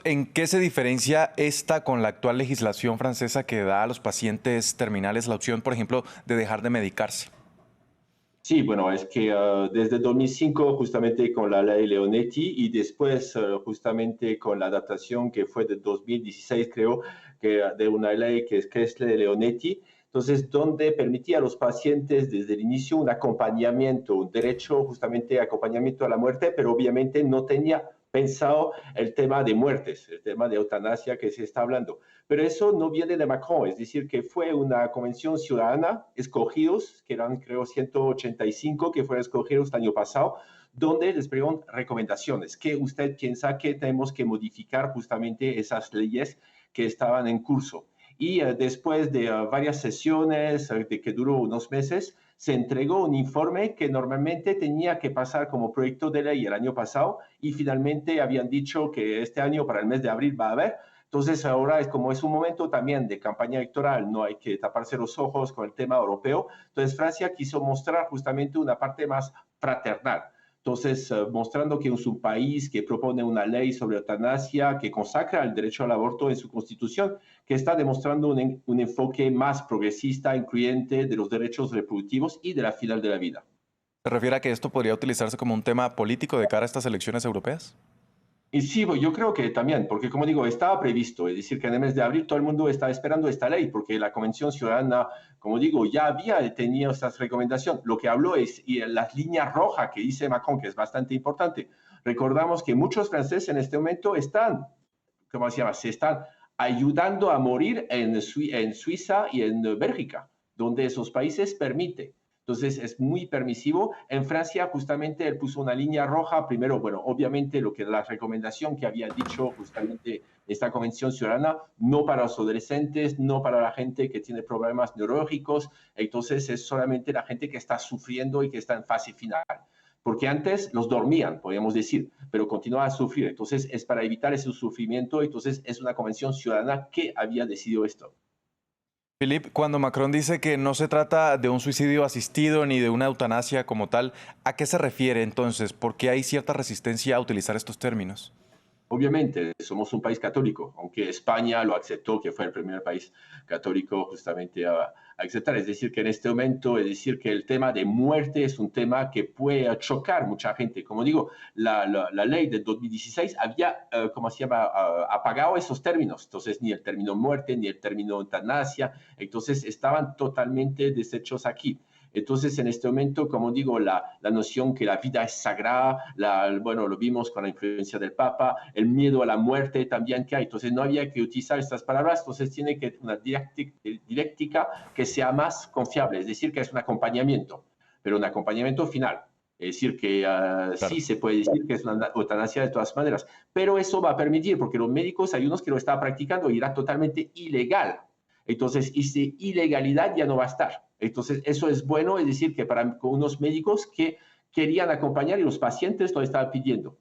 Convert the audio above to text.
¿en qué se diferencia esta con la actual legislación francesa que da a los pacientes terminales la opción, por ejemplo, de dejar de medicarse? Sí, bueno, es que desde 2005, justamente con la ley Leonetti y después justamente con la adaptación que fue de 2016, creo, de una ley que es la de Leonetti, entonces, donde permitía a los pacientes desde el inicio un acompañamiento, un derecho justamente de acompañamiento a la muerte, pero obviamente no tenía pensado el tema de muertes, el tema de eutanasia que se está hablando. Pero eso no viene de Macron, es decir, que fue una convención ciudadana, escogidos, que eran creo 185 que fueron escogidos el año pasado, donde les preguntan recomendaciones, ¿qué usted piensa que tenemos que modificar justamente esas leyes que estaban en curso? Y después de varias sesiones, de que duró unos meses, se entregó un informe que normalmente tenía que pasar como proyecto de ley el año pasado y finalmente habían dicho que este año para el mes de abril va a haber. Entonces ahora es como es un momento también de campaña electoral, no hay que taparse los ojos con el tema europeo. Entonces Francia quiso mostrar justamente una parte más fraternal. Entonces, mostrando que es un país que propone una ley sobre eutanasia, que consacra el derecho al aborto en su constitución, que está demostrando un enfoque más progresista, incluyente de los derechos reproductivos y de la final de la vida. ¿Se refiere a que esto podría utilizarse como un tema político de cara a estas elecciones europeas? Y sí, yo creo que también, porque como digo, estaba previsto, es decir, que en el mes de abril todo el mundo está esperando esta ley, porque la Convención Ciudadana, como digo, ya había tenido estas recomendaciones. Lo que habló es y las líneas rojas que dice Macron, que es bastante importante. Recordamos que muchos franceses en este momento están, ¿cómo se llama? Se están ayudando a morir en Suiza y en Bélgica, donde esos países permiten. Entonces es muy permisivo. En Francia justamente él puso una línea roja, primero, bueno, obviamente lo que la recomendación que había dicho justamente esta Convención Ciudadana, no para los adolescentes, no para la gente que tiene problemas neurológicos, entonces es solamente la gente que está sufriendo y que está en fase final. Porque antes los dormían, podríamos decir, pero continuaban a sufrir. Entonces es para evitar ese sufrimiento, entonces es una convención ciudadana que había decidido esto. Philippe, cuando Macron dice que no se trata de un suicidio asistido ni de una eutanasia como tal, ¿a qué se refiere entonces? ¿Por qué hay cierta resistencia a utilizar estos términos? Obviamente, somos un país católico, aunque España lo aceptó, que fue el primer país católico justamente a aceptar. Es decir, que en este momento, es decir, que el tema de muerte es un tema que puede chocar mucha gente. Como digo, la ley de 2016 había, ¿cómo se llama?, apagado esos términos. Entonces, ni el término muerte, ni el término eutanasia, entonces estaban totalmente deshechos aquí. Entonces, en este momento, como digo, la noción que la vida es sagrada, bueno, lo vimos con la influencia del Papa, el miedo a la muerte también que hay. Entonces, no había que utilizar estas palabras, entonces tiene que una dialéctica que sea más confiable, es decir, que es un acompañamiento, pero un acompañamiento final. Es decir, que Claro. sí se puede decir que es una eutanasia de todas maneras, pero eso va a permitir, porque los médicos, hay unos que lo están practicando y era totalmente ilegal. Entonces, esa ilegalidad ya no va a estar. Entonces, eso es bueno, es decir, que para unos médicos que querían acompañar y los pacientes lo estaban pidiendo.